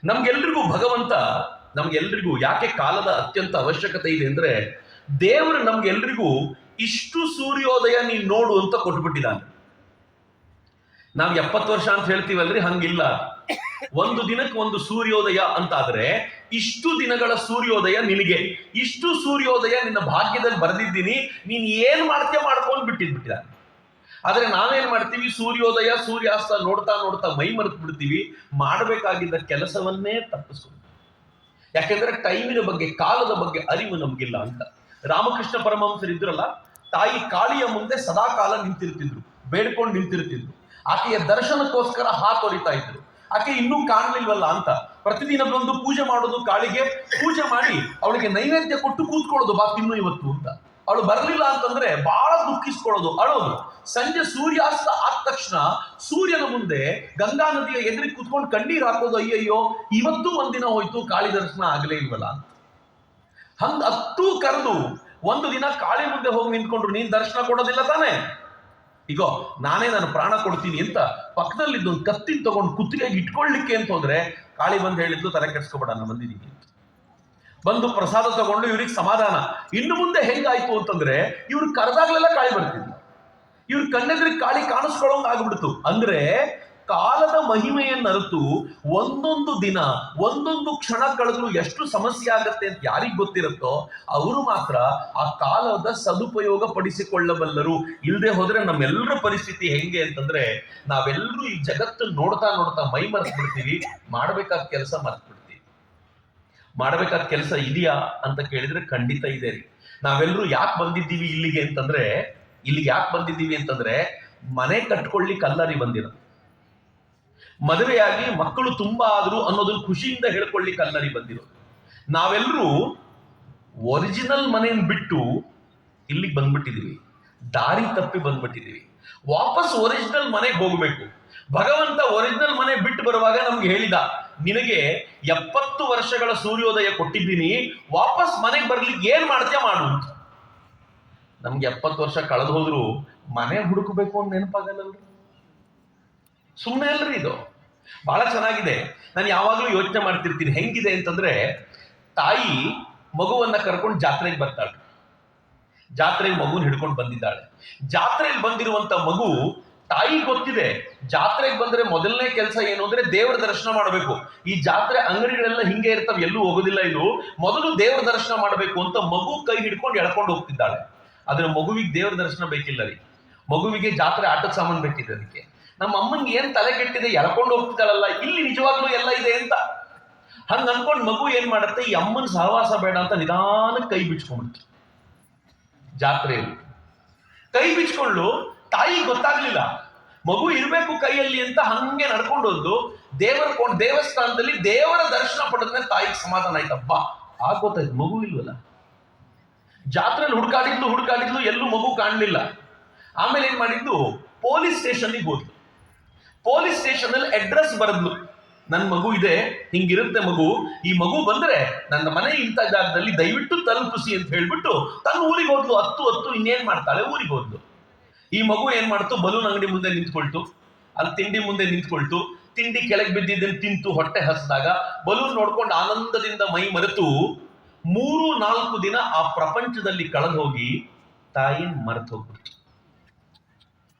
ನಮ್ಗೆಲ್ರಿಗೂ ಭಗವಂತ, ನಮ್ಗೆಲ್ರಿಗೂ ಯಾಕೆ ಕಾಲದ ಅತ್ಯಂತ ಅವಶ್ಯಕತೆ ಇದೆ ಅಂದ್ರೆ, ದೇವರು ನಮ್ಗೆಲ್ರಿಗೂ ಇಷ್ಟು ಸೂರ್ಯೋದಯ ನೀನ್ ನೋಡು ಅಂತ ಕೊಟ್ಬಿಟ್ಟಿದ್ದಾನೆ. ನಾವು 70 ವರ್ಷ ಅಂತ ಹೇಳ್ತೀವಲ್ರಿ, ಹಂಗಿಲ್ಲ. ಒಂದು ದಿನಕ್ಕೆ ಒಂದು ಸೂರ್ಯೋದಯ ಅಂತಾದ್ರೆ ಇಷ್ಟು ದಿನಗಳ ಸೂರ್ಯೋದಯ ನಿನಗೆ, ಇಷ್ಟು ಸೂರ್ಯೋದಯ ನಿನ್ನ ಭಾಗ್ಯದಲ್ಲಿ ಬರೆದಿದ್ದೀನಿ, ನೀನ್ ಏನ್ ಮಾಡ್ತೀಯ ಮಾಡ್ಕೊಂಡು ಬಿಟ್ಟಿದ್ದಾನೆ. ಆದ್ರೆ ನಾವೇನ್ ಮಾಡ್ತೀವಿ, ಸೂರ್ಯೋದಯ ಸೂರ್ಯಾಸ್ತ ನೋಡ್ತಾ ನೋಡ್ತಾ ಮೈ ಮರೆತು ಬಿಡ್ತೀವಿ, ಮಾಡಬೇಕಾಗಿದ್ದ ಕೆಲಸವನ್ನೇ ತಪ್ಪಿಸ್ಕೊಂಡು. ಯಾಕೆಂದ್ರೆ ಟೈಮಿನ ಬಗ್ಗೆ, ಕಾಲದ ಬಗ್ಗೆ ಅರಿವು ನಮಗಿಲ್ಲ ಅಂತ. ರಾಮಕೃಷ್ಣ ಪರಮಹಂಸರು ಇದ್ರಲ್ಲ, ತಾಯಿ ಕಾಳಿಯ ಮುಂದೆ ಸದಾ ಕಾಲ ನಿಂತಿರ್ತಿದ್ರು, ಬೇಡ್ಕೊಂಡು ನಿಂತಿರ್ತಿದ್ರು. ಆಕೆಯ ದರ್ಶನಕ್ಕೋಸ್ಕರ ಹಾತೊರಿತಾ ಇದ್ರು. ಆಕೆ ಇನ್ನೂ ಕಾಣ್ಲಿಲ್ವಲ್ಲ ಅಂತ ಪ್ರತಿದಿನ ಬಂದು ಪೂಜೆ ಮಾಡೋದು, ಕಾಳಿಗೆ ಪೂಜೆ ಮಾಡಿ ಅವಳಿಗೆ ನೈವೇದ್ಯ ಕೊಟ್ಟು ಕೂತ್ಕೊಳ್ಳೋದು, ಬಾ ತಿನ್ನು ಇವತ್ತು ಅಂತ. ಅವಳು ಬರಲಿಲ್ಲ ಅಂತಂದ್ರೆ ಬಹಳ ದುಃಖಿಸ್ಕೊಳ್ಳೋದು, ಅಳೋದು. ಸಂಜೆ ಸೂರ್ಯಾಸ್ತ ಆದ ತಕ್ಷಣ ಸೂರ್ಯನ ಮುಂದೆ ಗಂಗಾ ನದಿಯ ಎದುರಿಗೆ ಕೂತ್ಕೊಂಡು ಕಣ್ಣೀರು ಹಾಕೋದು, ಅಯ್ಯಯ್ಯೋ ಇವತ್ತು ಒಂದಿನ ಹೋಯ್ತು, ಕಾಳಿ ದರ್ಶನ ಆಗಲೇ ಇಲ್ವಲ್ಲ ಅಂತ. ಹಂಗ ಹತ್ತು ಕರೆದು ಒಂದು ದಿನ ಕಾಳಿ ಮುಂದೆ ಹೋಗಿ ನಿಂತ್ಕೊಂಡ್ರು, ನೀನ್ ದರ್ಶನ ಕೊಡೋದಿಲ್ಲ ತಾನೆ, ಈಗೋ ನಾನೇ ನನ್ನ ಪ್ರಾಣ ಕೊಡ್ತೀನಿ ಅಂತ ಪಕ್ಕದಲ್ಲಿದ್ದು ಒಂದು ಕತ್ತಿನ ತಗೊಂಡು ಕುತ್ತಿಗೆಗೆ ಇಟ್ಕೊಳ್ಳಿಕ್ಕೆ ಅಂತ ಹೋದ್ರೆ, ಕಾಳಿ ಬಂದು ಹೇಳಿದ್ಲು, ತಲೆ ಕೆಡ್ಸ್ಕೊಬೇಡ ನಾನು ಬಂದಿದ್ದೀನಿ ಅಂತ. ಬಂದು ಪ್ರಸಾದ ತಗೊಂಡು ಇವ್ರಿಗೆ ಸಮಾಧಾನ. ಇನ್ನು ಮುಂದೆ ಹೆಂಗಾಯ್ತು ಅಂತಂದ್ರೆ, ಇವ್ರು ಕರೆದಾಗ್ಲೆಲ್ಲ ಕಾಳಿ ಬರ್ತಿದ್ಲು, ಇವ್ರ ಕಣ್ಣೆದ್ರಿಗೆ ಕಾಳಿ ಕಾಣಿಸ್ಕೊಳ್ಳೋಂಗ್ ಆಗ್ಬಿಡ್ತು. ಅಂದ್ರೆ ಕಾಲದ ಮಹಿಮೆಯನ್ನು ಅರಿತು ಒಂದೊಂದು ದಿನ ಒಂದೊಂದು ಕ್ಷಣ ಕಳೆದ್ರು ಎಷ್ಟು ಸಮಸ್ಯೆ ಆಗತ್ತೆ ಅಂತ ಯಾರಿಗ್ ಗೊತ್ತಿರುತ್ತೋ ಅವರು ಮಾತ್ರ ಆ ಕಾಲದ ಸದುಪಯೋಗ ಪಡಿಸಿಕೊಳ್ಳಬಲ್ಲರು. ಇಲ್ಲದೆ ಹೋದ್ರೆ ನಮ್ಮೆಲ್ಲರ ಪರಿಸ್ಥಿತಿ ಹೆಂಗೆ ಅಂತಂದ್ರೆ, ನಾವೆಲ್ಲರೂ ಈ ಜಗತ್ತನ್ನು ನೋಡ್ತಾ ನೋಡ್ತಾ ಮೈ ಮರೆತು ಬಿಡ್ತೀವಿ, ಮಾಡ್ಬೇಕಾದ ಕೆಲಸ ಮರೆತು ಬಿಡ್ತೀವಿ. ಮಾಡ್ಬೇಕಾದ ಕೆಲಸ ಇದೆಯಾ ಅಂತ ಕೇಳಿದ್ರೆ ಖಂಡಿತ ಇದೆ ರೀ. ನಾವೆಲ್ಲರೂ ಯಾಕೆ ಬಂದಿದ್ದೀವಿ ಇಲ್ಲಿಗೆ ಅಂತಂದ್ರೆ, ಇಲ್ಲಿಗೆ ಯಾಕೆ ಬಂದಿದ್ದೀವಿ ಅಂತಂದ್ರೆ, ಮನೆ ಕಟ್ಕೊಳ್ಳಿಕ್ಕಲ್ಲರಿ ಬಂದಿರೋದು, ಮದುವೆಯಾಗಿ ಮಕ್ಕಳು ತುಂಬಾ ಆದ್ರು ಅನ್ನೋದನ್ನ ಖುಷಿಯಿಂದ ಹೇಳ್ಕೊಳ್ಳಿಕ್ಕಲ್ಲರಿ ಬಂದಿರೋದು. ನಾವೆಲ್ಲರೂ ಒರಿಜಿನಲ್ ಮನೆಯನ್ನು ಬಿಟ್ಟು ಇಲ್ಲಿಗೆ ಬಂದ್ಬಿಟ್ಟಿದೀವಿ, ದಾರಿ ತಪ್ಪಿ ಬಂದ್ಬಿಟ್ಟಿದೀವಿ. ವಾಪಸ್ ಒರಿಜಿನಲ್ ಮನೆಗೆ ಹೋಗ್ಬೇಕು. ಭಗವಂತ ಒರಿಜಿನಲ್ ಮನೆ ಬಿಟ್ಟು ಬರುವಾಗ ನಮ್ಗೆ ಹೇಳಿದ, ನಿನಗೆ 70 ವರ್ಷಗಳ ಸೂರ್ಯೋದಯ ಕೊಟ್ಟಿದ್ದೀನಿ, ವಾಪಸ್ ಮನೆಗೆ ಬರ್ಲಿಕ್ಕೆ ಏನ್ ಮಾಡ್ತೀಯ ಮಾಡು ಅಂತ. ನಮ್ಗೆ 70 ವರ್ಷ ಕಳೆದು ಹೋದ್ರು ಮನೆ ಹುಡುಕಬೇಕು ಅಂತ ನೆನಪಾಗಲ್ಲಲ್ರಿ, ಸುಮ್ಮನೆ ಅಲ್ರಿ ಇದು. ಬಹಳ ಚೆನ್ನಾಗಿದೆ. ನಾನು ಯಾವಾಗಲೂ ಯೋಚನೆ ಮಾಡ್ತಿರ್ತೀನಿ, ಹೆಂಗಿದೆ ಅಂತಂದ್ರೆ, ತಾಯಿ ಮಗುವನ್ನ ಕರ್ಕೊಂಡು ಜಾತ್ರೆಗೆ ಬರ್ತಾಳೆ, ಜಾತ್ರೆಗೆ ಮಗುನ ಹಿಡ್ಕೊಂಡು ಬಂದಿದ್ದಾಳೆ. ಜಾತ್ರೆಗೆ ಬಂದಿರುವಂತ ಮಗು, ತಾಯಿ ಗೊತ್ತಿದೆ ಜಾತ್ರೆಗೆ ಬಂದ್ರೆ ಮೊದಲನೇ ಕೆಲಸ ಏನು ಅಂದ್ರೆ ದೇವರ ದರ್ಶನ ಮಾಡಬೇಕು. ಈ ಜಾತ್ರೆ ಅಂಗಡಿಗಳೆಲ್ಲ ಹಿಂಗೆ ಇರ್ತವೆ, ಎಲ್ಲೂ ಹೋಗೋದಿಲ್ಲ ಇದು, ಮೊದಲು ದೇವರ ದರ್ಶನ ಮಾಡಬೇಕು ಅಂತ ಮಗು ಕೈ ಹಿಡ್ಕೊಂಡು ಎಳ್ಕೊಂಡು ಹೋಗ್ತಿದ್ದಾಳೆ. ಆದ್ರೆ ಮಗುವಿಗೆ ದೇವರ ದರ್ಶನ ಬೇಕಿಲ್ಲ ರೀ, ಮಗುವಿಗೆ ಜಾತ್ರೆ ಆಟದ ಸಾಮಾನು ಬೇಕಿದೆ. ಅದಕ್ಕೆ ನಮ್ಮ ಅಮ್ಮಂಗೆ ಏನ್ ತಲೆ ಕೆಟ್ಟಿದೆ, ಎಳ್ಕೊಂಡು ಹೋಗ್ತಿದ್ದಾಳಲ್ಲ, ಇಲ್ಲಿ ನಿಜವಾಗ್ಲೂ ಎಲ್ಲ ಇದೆ ಅಂತ. ಹಂಗ ಅನ್ಕೊಂಡು ಮಗು ಏನ್ ಮಾಡುತ್ತೆ, ಈ ಅಮ್ಮನ ಸಹವಾಸ ಬೇಡ ಅಂತ ನಿಧಾನಕ್ಕೆ ಕೈ ಬಿಚ್ಕೊಂಡ್ಬಿಡ್ತು. ಜಾತ್ರೆಯಲ್ಲಿ ಕೈ ಬಿಚ್ಕೊಂಡು ತಾಯಿ ಗೊತ್ತಾಗ್ಲಿಲ್ಲ ಮಗು ಇರ್ಬೇಕು ಕೈಯಲ್ಲಿ ಅಂತ, ಹಂಗೆ ನಡ್ಕೊಂಡು ಹೋದ್ದು ದೇವಸ್ಥಾನದಲ್ಲಿ ದೇವರ ದರ್ಶನ ಪಡೆದ್ಮೇಲೆ ತಾಯಿಗೆ ಸಮಾಧಾನ ಆಯ್ತಪ್ಪ. ಆಗ ಗೊತ್ತಾಯ್ತು ಮಗು ಇಲ್ವಲ್ಲ. ಜಾತ್ರೆಯಲ್ಲಿ ಹುಡುಕಾಡಿದ್ಲು ಎಲ್ಲೂ ಮಗು ಕಾಣಲಿಲ್ಲ. ಆಮೇಲೆ ಏನ್ ಮಾಡಿದ್ದು, ಪೊಲೀಸ್ ಸ್ಟೇಷನ್ಗೆ ಹೋದ್ಲು. ಪೊಲೀಸ್ ಸ್ಟೇಷನ್ ಅಲ್ಲಿ ಅಡ್ರೆಸ್ ಬರೆದ್ಲು, ನನ್ನ ಮಗು ಇದೆ, ಹಿಂಗಿರುತ್ತೆ ಮಗು, ಈ ಮಗು ಬಂದ್ರೆ ನನ್ನ ಮನೆ ಇಂಥ ಜಾಗದಲ್ಲಿ ದಯವಿಟ್ಟು ತಲುಪಿಸಿ ಅಂತ ಹೇಳ್ಬಿಟ್ಟು ತನ್ನ ಊರಿಗೆ ಹೋದ್ಲು. ಹತ್ತು ಇನ್ನೇನ್ ಮಾಡ್ತಾಳೆ, ಊರಿಗೆ ಹೋದ್ಲು. ಈ ಮಗು ಏನ್ ಮಾಡ್ತು, ಬಲೂನ್ ಅಂಗಡಿ ಮುಂದೆ ನಿಂತ್ಕೊಳ್ತು, ಅಲ್ಲಿ ತಿಂಡಿ ಮುಂದೆ ನಿಂತ್ಕೊಳ್ತು, ತಿಂಡಿ ಕೆಳಗೆ ಬಿದ್ದಿದ್ದನ್ನು ತಿಂತು, ಹೊಟ್ಟೆ ಹಸಿದಾಗ ಬಲೂನ್ ನೋಡ್ಕೊಂಡು ಆನಂದದಿಂದ ಮೈ ಮರೆತು 3-4 ದಿನ ಆ ಪ್ರಪಂಚದಲ್ಲಿ ಕಳೆದು ಹೋಗಿ ತಾಯಿ ಮರೆತು ಹೋಗ್ಬಿಡ್ತು.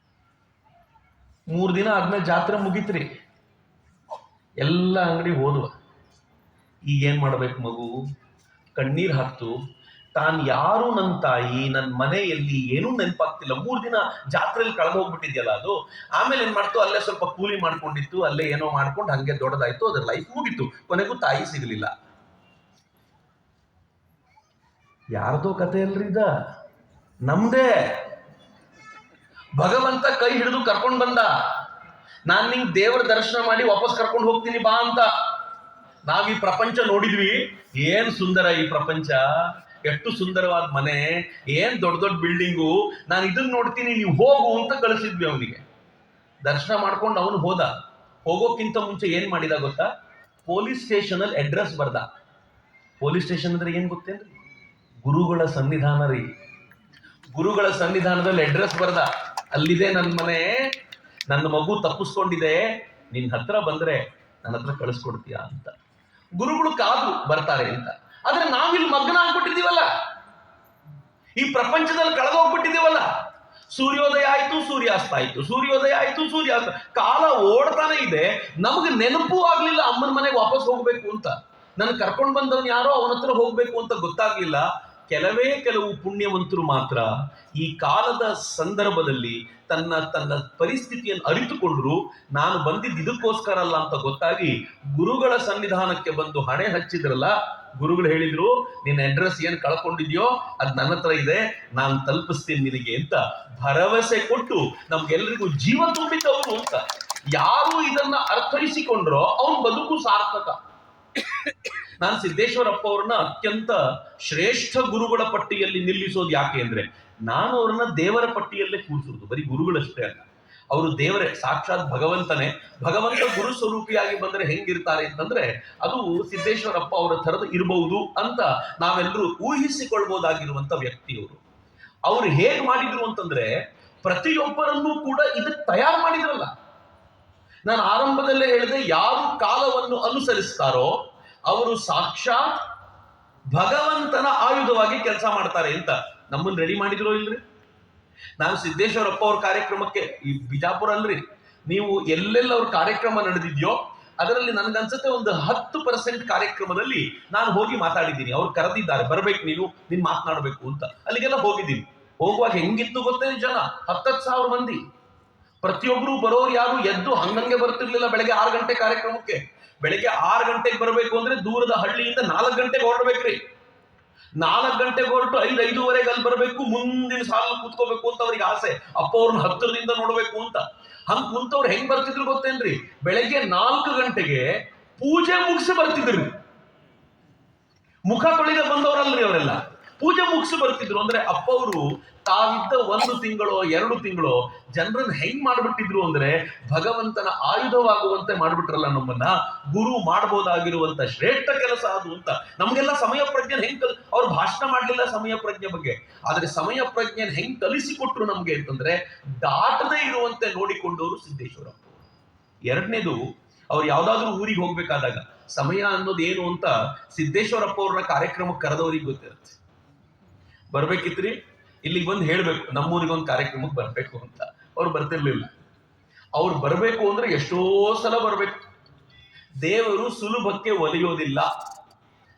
3 ದಿನ ಆದ್ಮೇಲೆ ಜಾತ್ರೆ ಮುಗಿತ್ರಿ, ಎಲ್ಲ ಅಂಗಡಿ ಹೋದ್ವ. ಈಗ ಏನ್ ಮಾಡ್ಬೇಕು ಮಗು, ಕಣ್ಣೀರ್ ಹಾಕ್ತು. ತಾನು ಯಾರು, ನನ್ನ ತಾಯಿ, ನನ್ನ ಮನೆಯಲ್ಲಿ ಏನೂ ನೆನಪಾಗ್ತಿಲ್ಲ, 3 ದಿನ ಜಾತ್ರೆಯಲ್ಲಿ ಕಳೆದು ಹೋಗ್ಬಿಟ್ಟಿದ್ಯಲ್ಲ ಅದು. ಆಮೇಲೆ ಏನ್ ಮಾಡ್ತು, ಅಲ್ಲೇ ಸ್ವಲ್ಪ ಕೂಲಿ ಮಾಡ್ಕೊಂಡಿತ್ತು, ಅಲ್ಲೇ ಏನೋ ಮಾಡ್ಕೊಂಡು ಹಂಗೆ ದೊಡ್ಡದಾಯ್ತು, ಅದ್ರ ಲೈಫ್ ಮುಗಿತು. ಕೊನೆಗೂ ತಾಯಿ ಸಿಗಲಿಲ್ಲ. ಯಾರ್ದೋ ಕತೆ ಅಲ್ರಿ ಇದ, ನಮ್ದೇ. ಭಗವಂತ ಕೈ ಹಿಡಿದು ಕರ್ಕೊಂಡು ಬಂದ, ನಾನ್ ನಿಂಗೆ ದೇವರ ದರ್ಶನ ಮಾಡಿ ವಾಪಸ್ ಕರ್ಕೊಂಡು ಹೋಗ್ತೀನಿ ಬಾ ಅಂತ. ನಾವ್ ಈ ಪ್ರಪಂಚ ನೋಡಿದ್ವಿ, ಏನ್ ಸುಂದರ ಈ ಪ್ರಪಂಚ, ಎಷ್ಟು ಸುಂದರವಾದ ಮನೆ, ಏನ್ ದೊಡ್ಡ ದೊಡ್ಡ ಬಿಲ್ಡಿಂಗು, ನಾನು ಇದನ್ನ ನೋಡ್ತೀನಿ ನೀವು ಹೋಗು ಅಂತ ಕಳಿಸಿದ್ವಿ ಅವನಿಗೆ. ದರ್ಶನ ಮಾಡ್ಕೊಂಡು ಅವನು ಹೋದ. ಹೋಗೋಕ್ಕಿಂತ ಮುಂಚೆ ಏನ್ ಮಾಡಿದ ಗೊತ್ತಾ, ಪೊಲೀಸ್ ಸ್ಟೇಷನ್ ಅಲ್ಲಿ ಅಡ್ರೆಸ್ ಬರ್ದ. ಪೊಲೀಸ್ ಸ್ಟೇಷನ್ ಅಂದ್ರೆ ಏನ್ ಗೊತ್ತೇನ್ರಿ, ಗುರುಗಳ ಸನ್ನಿಧಾನ ರೀ. ಗುರುಗಳ ಸನ್ನಿಧಾನದಲ್ಲಿ ಅಡ್ರೆಸ್ ಬರ್ದ, ಅಲ್ಲಿದೆ ನನ್ನ ಮನೆ, ನನ್ನ ಮಗು ತಪ್ಪಿಸ್ಕೊಂಡಿದೆ, ನಿನ್ ಹತ್ರ ಬಂದ್ರೆ ನನ್ನ ಹತ್ರ ಕಳಿಸ್ಕೊಡ್ತೀಯಾ ಅಂತ. ಗುರುಗಳು ಕಾದು ಬರ್ತಾರೆ ಅಂತ. ಆದ್ರೆ ನಾವಿಲ್ಲಿ ಮಗ್ನ ಆಗ್ಬಿಟ್ಟಿದೀವಲ್ಲ, ಈ ಪ್ರಪಂಚದಲ್ಲಿ ಕಳೆದೋಗ್ಬಿಟ್ಟಿದೀವಲ್ಲ. ಸೂರ್ಯೋದಯ ಆಯ್ತು, ಸೂರ್ಯಾಸ್ತ ಆಯ್ತು, ಸೂರ್ಯೋದಯ ಆಯ್ತು, ಸೂರ್ಯಾಸ್ತ, ಕಾಲ ಓಡ್ತಾನೆ ಇದೆ. ನಮ್ಗೆ ನೆನಪು ಆಗ್ಲಿಲ್ಲ ಅಮ್ಮನ ಮನೆಗೆ ವಾಪಸ್ ಹೋಗ್ಬೇಕು ಅಂತ. ನನ್ ಕರ್ಕೊಂಡ್ ಬಂದವನ್ ಯಾರೋ ಅವನ ಹತ್ರ ಹೋಗ್ಬೇಕು ಅಂತ ಗೊತ್ತಾಗ್ಲಿಲ್ಲ. ಕೆಲವು ಪುಣ್ಯವಂತರು ಮಾತ್ರ ಈ ಕಾಲದ ಸಂದರ್ಭದಲ್ಲಿ ತನ್ನ ಪರಿಸ್ಥಿತಿಯನ್ನು ಅರಿತುಕೊಂಡ್ರು. ನಾನು ಬಂದಿದ್ದು ಇದಕ್ಕೋಸ್ಕರ ಅಲ್ಲ ಅಂತ ಗೊತ್ತಾಗಿ ಗುರುಗಳ ಸನ್ನಿಧಾನಕ್ಕೆ ಬಂದು ಹಣೆ ಹಚ್ಚಿದ್ರಲ್ಲ. ಗುರುಗಳು ಹೇಳಿದ್ರು, ನಿನ್ನ ಅಡ್ರೆಸ್ ಏನ್ ಕಳ್ಕೊಂಡಿದ್ಯೋ ಅದ್ ನನ್ನ ಹತ್ರ ಇದೆ, ನಾನು ತಲುಪಿಸ್ತೀನಿ ನಿನಗೆ ಅಂತ ಭರವಸೆ ಕೊಟ್ಟು ನಮ್ಗೆಲ್ರಿಗೂ ಜೀವ ತುಂಬಿದ್ದವರು ಅಂತ. ಯಾರು ಇದನ್ನ ಅರ್ಥೈಸಿಕೊಂಡ್ರೋ ಅವನ್ ಬದುಕು ಸಾರ್ಥಕ. ನಾನು ಸಿದ್ದೇಶ್ವರಪ್ಪ ಅವ್ರನ್ನ ಅತ್ಯಂತ ಶ್ರೇಷ್ಠ ಗುರುಗಳ ಪಟ್ಟಿಯಲ್ಲಿ ನಿಲ್ಲಿಸೋದು ಯಾಕೆ ಅಂದ್ರೆ, ನಾನು ಅವ್ರನ್ನ ದೇವರ ಪಟ್ಟಿಯಲ್ಲೇ ಕೂರಿಸೋದು. ಬರೀ ಗುರುಗಳಷ್ಟೇ ಅಲ್ಲ, ಅವರು ದೇವರೇ, ಸಾಕ್ಷಾತ್ ಭಗವಂತನೇ. ಭಗವಂತ ಗುರು ಸ್ವರೂಪಿಯಾಗಿ ಬಂದರೆ ಹೆಂಗಿರ್ತಾರೆ ಅಂತಂದ್ರೆ, ಅದು ಸಿದ್ದೇಶ್ವರಪ್ಪ ಅವರ ಥರದ ಇರಬಹುದು ಅಂತ ನಾವೆಲ್ಲರೂ ಊಹಿಸಿಕೊಳ್ಬಹುದಾಗಿರುವಂತ ವ್ಯಕ್ತಿಯವರು. ಅವ್ರು ಹೇಗ್ ಮಾಡಿದ್ರು ಅಂತಂದ್ರೆ, ಪ್ರತಿಯೊಬ್ಬರನ್ನೂ ಕೂಡ ಇದಕ್ಕೆ ತಯಾರು ಮಾಡಿದ್ರಲ್ಲ. ನಾನು ಆರಂಭದಲ್ಲೇ ಹೇಳಿದೆ, ಯಾರು ಕಾಲವನ್ನು ಅನುಸರಿಸ್ತಾರೋ ಅವರು ಸಾಕ್ಷಾತ್ ಭಗವಂತನ ಆಯುಧವಾಗಿ ಕೆಲಸ ಮಾಡ್ತಾರೆ ಅಂತ. ನಮ್ಮನ್ನು ರೆಡಿ ಮಾಡಿದ್ರೋ ಇಲ್ರಿ? ನಾನು ಸಿದ್ದೇಶ್ವರಪ್ಪ ಅವ್ರ ಕಾರ್ಯಕ್ರಮಕ್ಕೆ, ಈ ಬಿಜಾಪುರ ಅಲ್ರಿ, ನೀವು ಎಲ್ಲೆಲ್ಲ ಅವ್ರ ಕಾರ್ಯಕ್ರಮ ನಡೆದಿದ್ಯೋ ಅದರಲ್ಲಿ ನನ್ಗನ್ಸುತ್ತೆ ಒಂದು 10% ಕಾರ್ಯಕ್ರಮದಲ್ಲಿ ನಾನು ಹೋಗಿ ಮಾತಾಡಿದ್ದೀನಿ. ಅವ್ರು ಕರೆದಿದ್ದಾರೆ, ಬರ್ಬೇಕು ನೀನ್ ಮಾತನಾಡ್ಬೇಕು ಅಂತ. ಅಲ್ಲಿಗೆಲ್ಲ ಹೋಗಿದ್ದೀನಿ. ಹೋಗುವಾಗ ಹೆಂಗಿತ್ತು ಗೊತ್ತೇ ಜನ, 10,000 ಮಂದಿ. ಪ್ರತಿಯೊಬ್ರು ಬರೋರು ಯಾರು ಎದ್ದು ಹಂಗಂಗೆ ಬರ್ತಿರ್ಲಿಲ್ಲ. ಬೆಳಗ್ಗೆ 6 ಗಂಟೆ ಕಾರ್ಯಕ್ರಮಕ್ಕೆ, ಬೆಳಗ್ಗೆ 6 ಗಂಟೆಗೆ ಬರಬೇಕು ಅಂದ್ರೆ ದೂರದ ಹಳ್ಳಿಯಿಂದ 4 ಗಂಟೆಗೆ ಹೊರಡ್ಬೇಕ್ರಿ. 4 ಗಂಟೆಗೆ ಹೊರಟು 5-5:30 ಅಲ್ಲಿ ಬರಬೇಕು, ಮುಂದಿನ ಸಾಲು ಕೂತ್ಕೋಬೇಕು ಅಂತ ಅವ್ರಿಗೆ ಆಸೆ. ಅಪ್ಪ ಅವ್ರನ್ನ ಹತ್ತಿರದಿಂದ ನೋಡ್ಬೇಕು ಅಂತ. ಹಂಗ್ ಕುಂತವ್ರು ಹೆಂಗ್ ಬರ್ತಿದ್ರು ಗೊತ್ತೇನ್ರಿ? ಬೆಳಗ್ಗೆ 4 ಗಂಟೆಗೆ ಪೂಜೆ ಮುಗಿಸಿ ಬರ್ತಿದ್ರು. ಮುಖ ತೊಳೆದ ಬಂದವರಲ್ರಿ ಅವರೆಲ್ಲ, ಪೂಜೆ ಮುಗಿಸಿ ಬರ್ತಿದ್ರು. ಅಂದ್ರೆ ಅಪ್ಪ ಅವರು ತಾವಿದ್ದ 1 ತಿಂಗಳೋ 2 ತಿಂಗಳೋ ಜನರನ್ನ ಹೆಂಗ್ ಮಾಡ್ಬಿಟ್ಟಿದ್ರು ಅಂದ್ರೆ, ಭಗವಂತನ ಆಯುಧವಾಗುವಂತೆ ಮಾಡ್ಬಿಟ್ರಲ್ಲ ನಮ್ಮನ್ನ. ಗುರು ಮಾಡಬಹುದಾಗಿರುವಂತ ಶ್ರೇಷ್ಠ ಕೆಲಸ ಅದು ಅಂತ. ನಮ್ಗೆಲ್ಲ ಸಮಯ ಪ್ರಜ್ಞೆ ಹೆಂಗ್ ಅವ್ರು ಭಾಷಣ ಮಾಡ್ಲಿಲ್ಲ ಸಮಯ ಪ್ರಜ್ಞೆ ಬಗ್ಗೆ, ಆದ್ರೆ ಸಮಯ ಪ್ರಜ್ಞೆ ಹೆಂಗ್ ಕಲಿಸಿಕೊಟ್ರು ನಮ್ಗೆ ಅಂತಂದ್ರೆ, ದಾಟದೇ ಇರುವಂತೆ ನೋಡಿಕೊಂಡವರು ಸಿದ್ದೇಶ್ವರಪ್ಪ. ಎರಡನೇದು, ಅವ್ರು ಯಾವ್ದಾದ್ರು ಊರಿಗೆ ಹೋಗ್ಬೇಕಾದಾಗ ಸಮಯ ಅನ್ನೋದು ಏನು ಅಂತ ಸಿದ್ದೇಶ್ವರಪ್ಪ ಅವ್ರನ್ನ ಕಾರ್ಯಕ್ರಮಕ್ಕೆ ಕರೆದವ್ರಿಗೆ ಗೊತ್ತಿರುತ್ತೆ. ಬರ್ಬೇಕಿತ್ರಿ, ಇಲ್ಲಿಗೆ ಬಂದು ಹೇಳ್ಬೇಕು ನಮ್ಮೂರಿಗೆ ಒಂದು ಕಾರ್ಯಕ್ರಮಕ್ಕೆ ಬರ್ಬೇಕು ಅಂತ. ಅವ್ರು ಬರ್ತಿರ್ಲಿಲ್ಲ. ಅವ್ರು ಬರ್ಬೇಕು ಅಂದ್ರೆ ಎಷ್ಟೋ ಸಲ ಬರ್ಬೇಕು. ದೇವರು ಸುಲಭಕ್ಕೆ ಒಲಿಯೋದಿಲ್ಲ.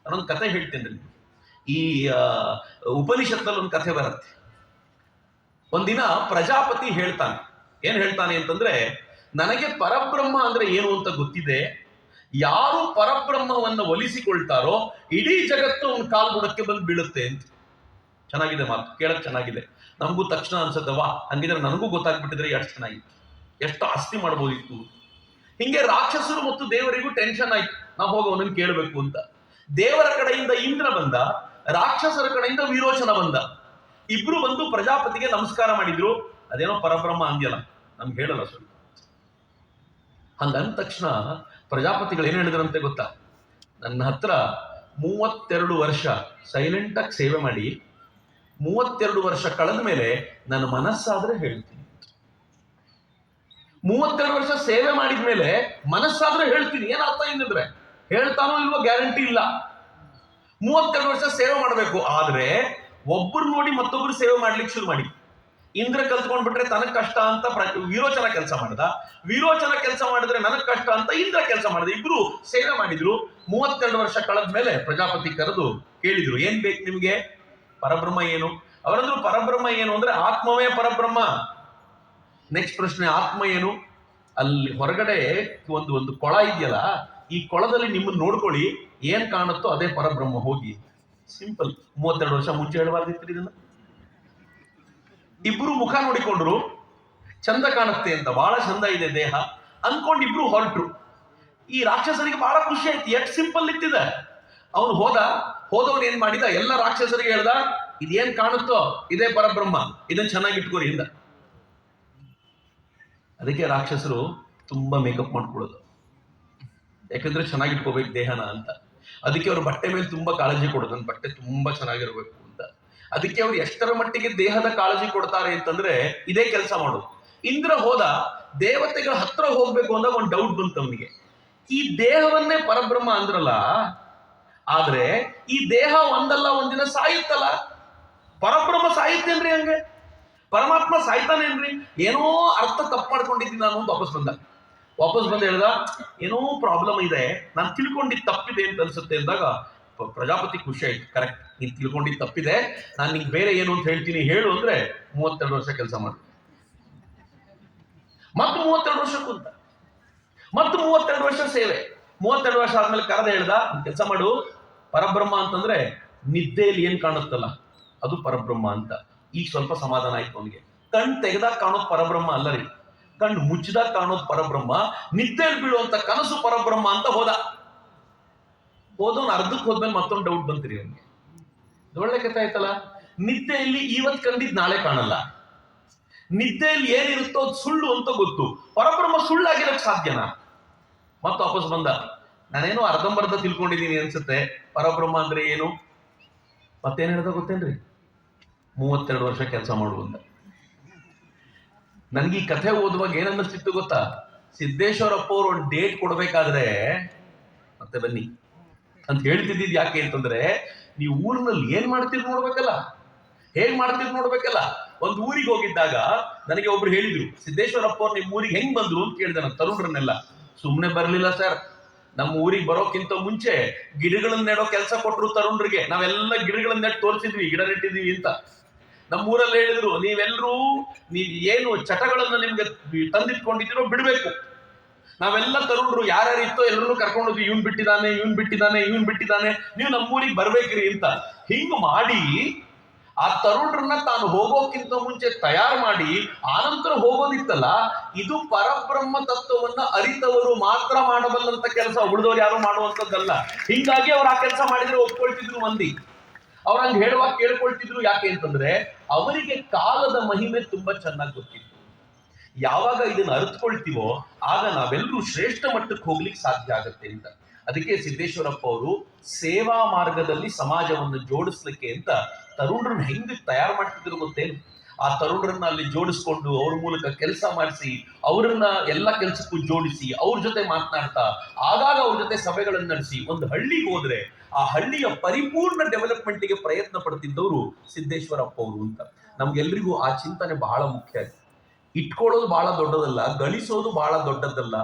ನಾನೊಂದು ಕಥೆ ಹೇಳ್ತೇನೆ. ಈ ಉಪನಿಷತ್ತಲ್ಲಿ ಒಂದು ಕಥೆ ಬರುತ್ತೆ. ಒಂದಿನ ಪ್ರಜಾಪತಿ ಹೇಳ್ತಾನೆ. ಏನ್ ಹೇಳ್ತಾನೆ ಅಂತಂದ್ರೆ, ನನಗೆ ಪರಬ್ರಹ್ಮ ಅಂದ್ರೆ ಏನು ಅಂತ ಗೊತ್ತಿದೆ. ಯಾರು ಪರಬ್ರಹ್ಮವನ್ನ ಒಲಿಸಿಕೊಳ್ತಾರೋ ಇಡೀ ಜಗತ್ತು ಅವನ ಕಾಲ್ಗುಣಕ್ಕೆ ಬಂದು ಬೀಳುತ್ತೆ ಅಂತ. ಚೆನ್ನಾಗಿದೆ ಮಾತು, ಕೇಳಕ್ ಚೆನ್ನಾಗಿದೆ. ನಮಗೂ ತಕ್ಷಣ ಅನ್ಸತ್ತವಾ, ಹಂಗಿದ್ರೆ ನನಗೂ ಗೊತ್ತಾಗ್ಬಿಟ್ಟಿದ್ರೆ ಎಷ್ಟು ಚೆನ್ನಾಗಿತ್ತು, ಎಷ್ಟು ಆಸ್ತಿ ಮಾಡ್ಬೋದಿತ್ತು. ಹಿಂಗೆ ರಾಕ್ಷಸರು ಮತ್ತು ದೇವರಿಗೂ ಟೆನ್ಷನ್ ಆಯ್ತು, ನಾವು ಹೋಗಿ ಅವನನ್ನು ಕೇಳಬೇಕು ಅಂತ. ದೇವರ ಕಡೆಯಿಂದ ಇಂದ್ರ ಬಂದ, ರಾಕ್ಷಸರ ಕಡೆಯಿಂದ ವಿರೋಚನ ಬಂದ. ಇಬ್ರು ಬಂದು ಪ್ರಜಾಪತಿಗೆ ನಮಸ್ಕಾರ ಮಾಡಿದ್ರು. ಅದೇನೋ ಪರಬ್ರಹ್ಮ ಅಂದ್ಯಲ್ಲ, ನಮ್ಗೆ ಹೇಳಲ್ಲ ಸ್ವಲ್ಪ. ಹಂಗಂದ ತಕ್ಷಣ ಪ್ರಜಾಪತಿಗಳು ಏನ್ ಹೇಳಿದ್ರಂತೆ ಗೊತ್ತಾ? ನನ್ನ ಹತ್ರ 32 ವರ್ಷ ಸೈಲೆಂಟಾಗಿ ಸೇವೆ ಮಾಡಿ 32 ವರ್ಷ ಕಳೆದ ಮೇಲೆ ನನ್ನ ಮನಸ್ಸಾದ್ರೆ ಹೇಳ್ತೀನಿ. 32 ವರ್ಷ ಸೇವೆ ಮಾಡಿದ್ಮೇಲೆ ಮನಸ್ಸಾದ್ರೆ ಹೇಳ್ತೀನಿ. ಏನ್ ಅರ್ಥ ಏನಂದ್ರೆ, ಹೇಳ್ತಾನೋ ಇಲ್ವೋ ಗ್ಯಾರಂಟಿ ಇಲ್ಲ. 32 ವರ್ಷ ಸೇವೆ ಮಾಡಬೇಕು. ಆದ್ರೆ ಒಬ್ಬರು ನೋಡಿ ಮತ್ತೊಬ್ರು ಸೇವೆ ಮಾಡ್ಲಿಕ್ಕೆ ಶುರು ಮಾಡಿ. ಇಂದ್ರ ಕಲ್ತ್ಕೊಂಡ್ಬಿಟ್ರೆ ತನಗ್ ಕಷ್ಟ ಅಂತ ವಿರೋಚನ ಕೆಲಸ ಮಾಡ್ದ. ವಿರೋಚನ ಕೆಲಸ ಮಾಡಿದ್ರೆ ನನಗ್ ಕಷ್ಟ ಅಂತ ಇಂದ್ರ ಕೆಲಸ ಮಾಡಿದ. ಇಬ್ರು ಸೇವೆ ಮಾಡಿದ್ರು. 32 ವರ್ಷ ಕಳೆದ ಮೇಲೆ ಪ್ರಜಾಪತಿ ಕರೆದು ಕೇಳಿದ್ರು, ಏನ್ ಬೇಕು ನಿಮ್ಗೆ? ಪರಬ್ರಹ್ಮ ಏನು? ಅವರಂದ್ರು ಪರಬ್ರಹ್ಮ ಏನು ಅಂದ್ರೆ ಆತ್ಮವೇ ಪರಬ್ರಹ್ಮ. ನೆಕ್ಸ್ಟ್ ಪ್ರಶ್ನೆ, ಆತ್ಮ ಏನು? ಅಲ್ಲಿ ಹೊರಗಡೆ ಒಂದು ಕೊಳ ಇದೆಯಲ್ಲ, ಈ ಕೊಳದಲ್ಲಿ ನಿಮ್ಮನ್ನ ನೋಡ್ಕೊಳ್ಳಿ, ಏನ್ ಕಾಣುತ್ತೋ ಅದೇ ಪರಬ್ರಹ್ಮ, ಹೋಗಿ. ಸಿಂಪಲ್. 32 ವರ್ಷ ಮುಂಚೆ ಹೇಳಬಾರ್ದಿತ್ತು ಇದನ್ನ. ಇಬ್ರು ಮುಖ ನೋಡಿಕೊಂಡ್ರು, ಚಂದ ಕಾಣುತ್ತೆ ಅಂತ, ಬಹಳ ಚಂದ ಇದೆ ದೇಹ ಅನ್ಕೊಂಡು ಇಬ್ರು ಹೊರಟ್ರು. ಈ ರಾಕ್ಷಸರಿಗೆ ಬಹಳ ಖುಷಿ ಆಯ್ತು, ಎಷ್ಟು ಸಿಂಪಲ್ ಇತ್ತಿದೆ. ಅವನು ಹೋದವನು ಏನ್ ಮಾಡಿದ, ಎಲ್ಲ ರಾಕ್ಷಸರಿಗೆ ಹೇಳ್ದ, ಇದೇನ್ ಕಾಣುತ್ತೋ ಇದೇ ಪರಬ್ರಹ್ಮ, ಇದನ್ನ ಚೆನ್ನಾಗಿ ಇಟ್ಕೋರಿ ಇಂದ. ಅದಕ್ಕೆ ರಾಕ್ಷಸರು ತುಂಬಾ ಮೇಕಪ್ ಮಾಡ್ಕೊಳ್ಳೋದು, ಯಾಕಂದ್ರೆ ಚೆನ್ನಾಗಿಟ್ಕೋಬೇಕು ದೇಹನ ಅಂತ. ಅದಕ್ಕೆ ಅವ್ರ ಬಟ್ಟೆ ಮೇಲೆ ತುಂಬಾ ಕಾಳಜಿ ಕೊಡೋದು, ನನ್ನ ಬಟ್ಟೆ ತುಂಬಾ ಚೆನ್ನಾಗಿರ್ಬೇಕು ಅಂತ. ಅದಕ್ಕೆ ಅವ್ರು ಎಷ್ಟರ ಮಟ್ಟಿಗೆ ದೇಹದ ಕಾಳಜಿ ಕೊಡ್ತಾರೆ ಅಂತಂದ್ರೆ ಇದೇ ಕೆಲಸ ಮಾಡೋದು. ಇಂದ್ರ ಹೋದ, ದೇವತೆಗಳ ಹತ್ರ ಹೋಗ್ಬೇಕು ಅಂದಾಗ ಒಂದು ಡೌಟ್ ಬಂತು ಅವನಿಗೆ. ಈ ದೇಹವನ್ನೇ ಪರಬ್ರಹ್ಮ ಅಂದ್ರಲ್ಲ, ಆದ್ರೆ ಈ ದೇಹ ಒಂದಲ್ಲ ಒಂದಿನ ಸಾಯುತ್ತಲ್ಲ. ಪರಬ್ರಹ್ಮ ಸಾಯುತ್ತೇನ್ರಿ ಹಂಗೆ? ಪರಮಾತ್ಮ ಸಾಯ್ತಾನೇನ್ರಿ? ಏನೋ ಅರ್ಥ ತಪ್ಪು ಮಾಡ್ಕೊಂಡಿದ್ದೀನಿ ನಾನು ಅಂತ ವಾಪಸ್ ಬಂದು ಹೇಳ್ದ, ಏನೋ ಪ್ರಾಬ್ಲಮ್ ಇದೆ, ನಾನು ತಿಳ್ಕೊಂಡಿದ್ದು ತಪ್ಪಿದೆ ಅಂತ ಅನ್ಸುತ್ತೆ ಅಂದಾಗ ಪ್ರಜಾಪತಿ ಖುಷಿ ಆಯ್ತು. ಕರೆಕ್ಟ್, ನೀನ್ ತಿಳ್ಕೊಂಡಿದ್ದು ತಪ್ಪಿದೆ, ನಾನು ನಿಂಗೆ ಬೇರೆ ಏನು ಅಂತ ಹೇಳ್ತೀನಿ, ಹೇಳು ಅಂದ್ರೆ 32 ವರ್ಷ ಕೆಲಸ ಮಾಡಿ ಮತ್ತು 32 ವರ್ಷ ಕುಂತ, ಮತ್ತು 32 ವರ್ಷ ಸೇವೆ. 32 ವರ್ಷ ಆದ್ಮೇಲೆ ಕರೆದ ಹೇಳ್ದ, ಕೆಲಸ ಮಾಡು, ಪರಬ್ರಹ್ಮ ಅಂತಂದ್ರೆ ನಿದ್ದೆಯಲ್ಲಿ ಏನ್ ಕಾಣುತ್ತಲ್ಲ ಅದು ಪರಬ್ರಹ್ಮ ಅಂತ. ಈಗ ಸ್ವಲ್ಪ ಸಮಾಧಾನ ಆಯ್ತು ಅವನಿಗೆ. ಕಣ್ ತೆಗೆದಾಗ ಕಾಣೋದು ಪರಬ್ರಹ್ಮ ಅಲ್ಲ ರೀ, ಕಣ್ಣು ಮುಚ್ಚಿದಾಗ ಕಾಣೋದು ಪರಬ್ರಹ್ಮ, ನಿದ್ದೆಯಲ್ಲಿ ಬೀಳುವಂತ ಕನಸು ಪರಬ್ರಹ್ಮ ಅಂತ ಹೋದವನು ಅರ್ಧಕ್ಕೆ ಹೋದ್ಮೇಲೆ ಮತ್ತೊಂದು ಡೌಟ್ ಬಂತಿರಿ ಅವನಿಗೆ. ಒಳ್ಳೆ ಕಥೆ ಆಯ್ತಲ್ಲ. ನಿದ್ದೆಯಲ್ಲಿ ಇವತ್ತು ಕಂಡಿದ್ ನಾಳೆ ಕಾಣಲ್ಲ, ನಿದ್ದೆಯಲ್ಲಿ ಏನಿರುತ್ತೋ ಅದು ಸುಳ್ಳು ಅಂತ ಗೊತ್ತು, ಪರಬ್ರಹ್ಮ ಸುಳ್ಳಾಗಿರಕ್ ಸಾಧ್ಯನಾ? ಮತ್ತೆ ವಾಪಸ್ ಬಂದ, ನಾನೇನೋ ಅರ್ಧಂಬರ್ಧ ತಿಳ್ಕೊಂಡಿದ್ದೀನಿ ಅನ್ಸುತ್ತೆ, ಪರಬ್ರಹ್ಮ ಅಂದ್ರೆ ಏನು? ಮತ್ತೇನ್ ಹೇಳ್ದ ಗೊತ್ತೇನ್ರಿ? 32 ವರ್ಷ ಕೆಲಸ ಮಾಡುವಂತ. ನನ್ಗೆ ಈ ಕಥೆ ಓದುವಾಗ ಏನನ್ನಿಸ್ತಿತ್ತು ಗೊತ್ತಾ? ಸಿದ್ದೇಶ್ವರಪ್ಪ ಅವ್ರು ಒಂದು ಡೇಟ್ ಕೊಡ್ಬೇಕಾದ್ರೆ ಮತ್ತೆ ಬನ್ನಿ ಅಂತ ಹೇಳ್ತಿದ್ದಿದ್ ಯಾಕೆ ಅಂತಂದ್ರೆ, ನೀವು ಊರಿನಲ್ಲಿ ಏನ್ ಮಾಡ್ತೀರಿ ನೋಡ್ಬೇಕಲ್ಲ, ಹೇಗ್ ಮಾಡ್ತೀರಿ ನೋಡ್ಬೇಕಲ್ಲ. ಒಂದು ಊರಿಗೆ ಹೋಗಿದ್ದಾಗ ನನಗೆ ಒಬ್ರು ಹೇಳಿದ್ರು, ಸಿದ್ದೇಶ್ವರಪ್ಪ ಅವ್ರು ನಿಮ್ ಊರಿಗೆ ಹೆಂಗ್ ಬಂದ್ರು ಅಂತ ಕೇಳಿದೆ ನಾನು ತರುಣರನ್ನೆಲ್ಲ. ಸುಮ್ನೆ ಬರ್ಲಿಲ್ಲ ಸರ್, ನಮ್ಮ ಊರಿಗೆ ಬರೋಕ್ಕಿಂತ ಮುಂಚೆ ಗಿಡಗಳನ್ನ ನೆಡೋ ಕೆಲಸ ಕೊಟ್ರು ತರುಣರಿಗೆ. ನಾವೆಲ್ಲ ಗಿಡಗಳನ್ನ ನೆಟ್ಟು ತೋರಿಸಿದ್ವಿ, ಗಿಡ ನೆಟ್ಟಿದ್ವಿ ಅಂತ. ನಮ್ಮೂರಲ್ಲಿ ಹೇಳಿದ್ರು, ನೀವ್ ಏನು ಚಟಗಳನ್ನ ನಿಮ್ಗೆ ತಂದಿಟ್ಕೊಂಡಿದ್ದೀರೋ ಬಿಡ್ಬೇಕು. ನಾವೆಲ್ಲ ತರುಣರು ಯಾರ್ಯಾರು ಇತ್ತೋ ಎಲ್ಲರೂ ಕರ್ಕೊಂಡು ಹೋದ್ವಿ, ಇವನ್ ಬಿಟ್ಟಿದ್ದಾನೆ, ನೀವು ನಮ್ಮೂರಿಗೆ ಬರ್ಬೇಕ್ರಿ ಅಂತ. ಹಿಂಗ್ ಮಾಡಿ ಆ ತರುಣರನ್ನ ತಾನು ಹೋಗೋಕ್ಕಿಂತ ಮುಂಚೆ ತಯಾರು ಮಾಡಿ ಆನಂತರ ಹೋಗೋದಿತ್ತಲ್ಲ, ಇದು ಪರಬ್ರಹ್ಮ ತತ್ವವನ್ನ ಅರಿತವರು ಮಾತ್ರ ಮಾಡಬಲ್ಲಂತ ಕೆಲಸ, ಉಳಿದವರು ಯಾರು ಮಾಡುವಂತದ್ದಲ್ಲ. ಹಿಂಗಾಗಿ ಅವ್ರು ಆ ಕೆಲಸ ಮಾಡಿದ್ರೆ ಒಪ್ಕೊಳ್ತಿದ್ರು ಮಂದಿ, ಅವ್ರು ಹಂಗೆ ಹೇಳುವಾಗ ಕೇಳ್ಕೊಳ್ತಿದ್ರು. ಯಾಕೆ ಅಂತಂದ್ರೆ ಅವರಿಗೆ ಕಾಲದ ಮಹಿಮೆ ತುಂಬಾ ಚೆನ್ನಾಗಿ ಗೊತ್ತಿತ್ತು. ಯಾವಾಗ ಇದನ್ನ ಅರಿತುಕೊಳ್ತೀವೋ ಆಗ ನಾವೆಲ್ಲರೂ ಶ್ರೇಷ್ಠ ಮಟ್ಟಕ್ಕೆ ಹೋಗ್ಲಿಕ್ಕೆ ಸಾಧ್ಯ ಆಗತ್ತೆ ಅಂತ. ಅದಕ್ಕೆ ಸಿದ್ದೇಶ್ವರಪ್ಪ ಅವರು ಸೇವಾ ಮಾರ್ಗದಲ್ಲಿ ಸಮಾಜವನ್ನು ಜೋಡಿಸ್ಲಿಕ್ಕೆ ಅಂತ ತರುಣರನ್ನ ಹೆಂಗ್ ತಯಾರು ಮಾಡ್ತಿದ್ರು ಗೊತ್ತೇನು? ಆ ತರುಣರನ್ನ ಅಲ್ಲಿ ಜೋಡಿಸ್ಕೊಂಡು ಅವ್ರ ಮೂಲಕ ಕೆಲಸ ಮಾಡಿಸಿ, ಅವರನ್ನ ಎಲ್ಲ ಕೆಲಸಕ್ಕೂ ಜೋಡಿಸಿ, ಅವ್ರ ಜೊತೆ ಮಾತನಾಡ್ತಾ, ಆಗಾಗ ಅವ್ರ ಜೊತೆ ಸಭೆಗಳನ್ನು ನಡೆಸಿ, ಒಂದು ಹಳ್ಳಿಗೆ ಹೋದ್ರೆ ಆ ಹಳ್ಳಿಯ ಪರಿಪೂರ್ಣ ಡೆವಲಪ್ಮೆಂಟ್ಗೆ ಪ್ರಯತ್ನ ಪಡ್ತಿದ್ದವರು ಸಿದ್ದೇಶ್ವರಪ್ಪ ಅವರು ಅಂತ. ನಮ್ಗೆಲ್ರಿಗೂ ಆ ಚಿಂತನೆ ಬಹಳ ಮುಖ್ಯ. ಇಟ್ಕೊಳ್ಳೋದು ಬಹಳ ದೊಡ್ಡದಲ್ಲ, ಗಳಿಸೋದು ಬಹಳ ದೊಡ್ಡದಲ್ಲ,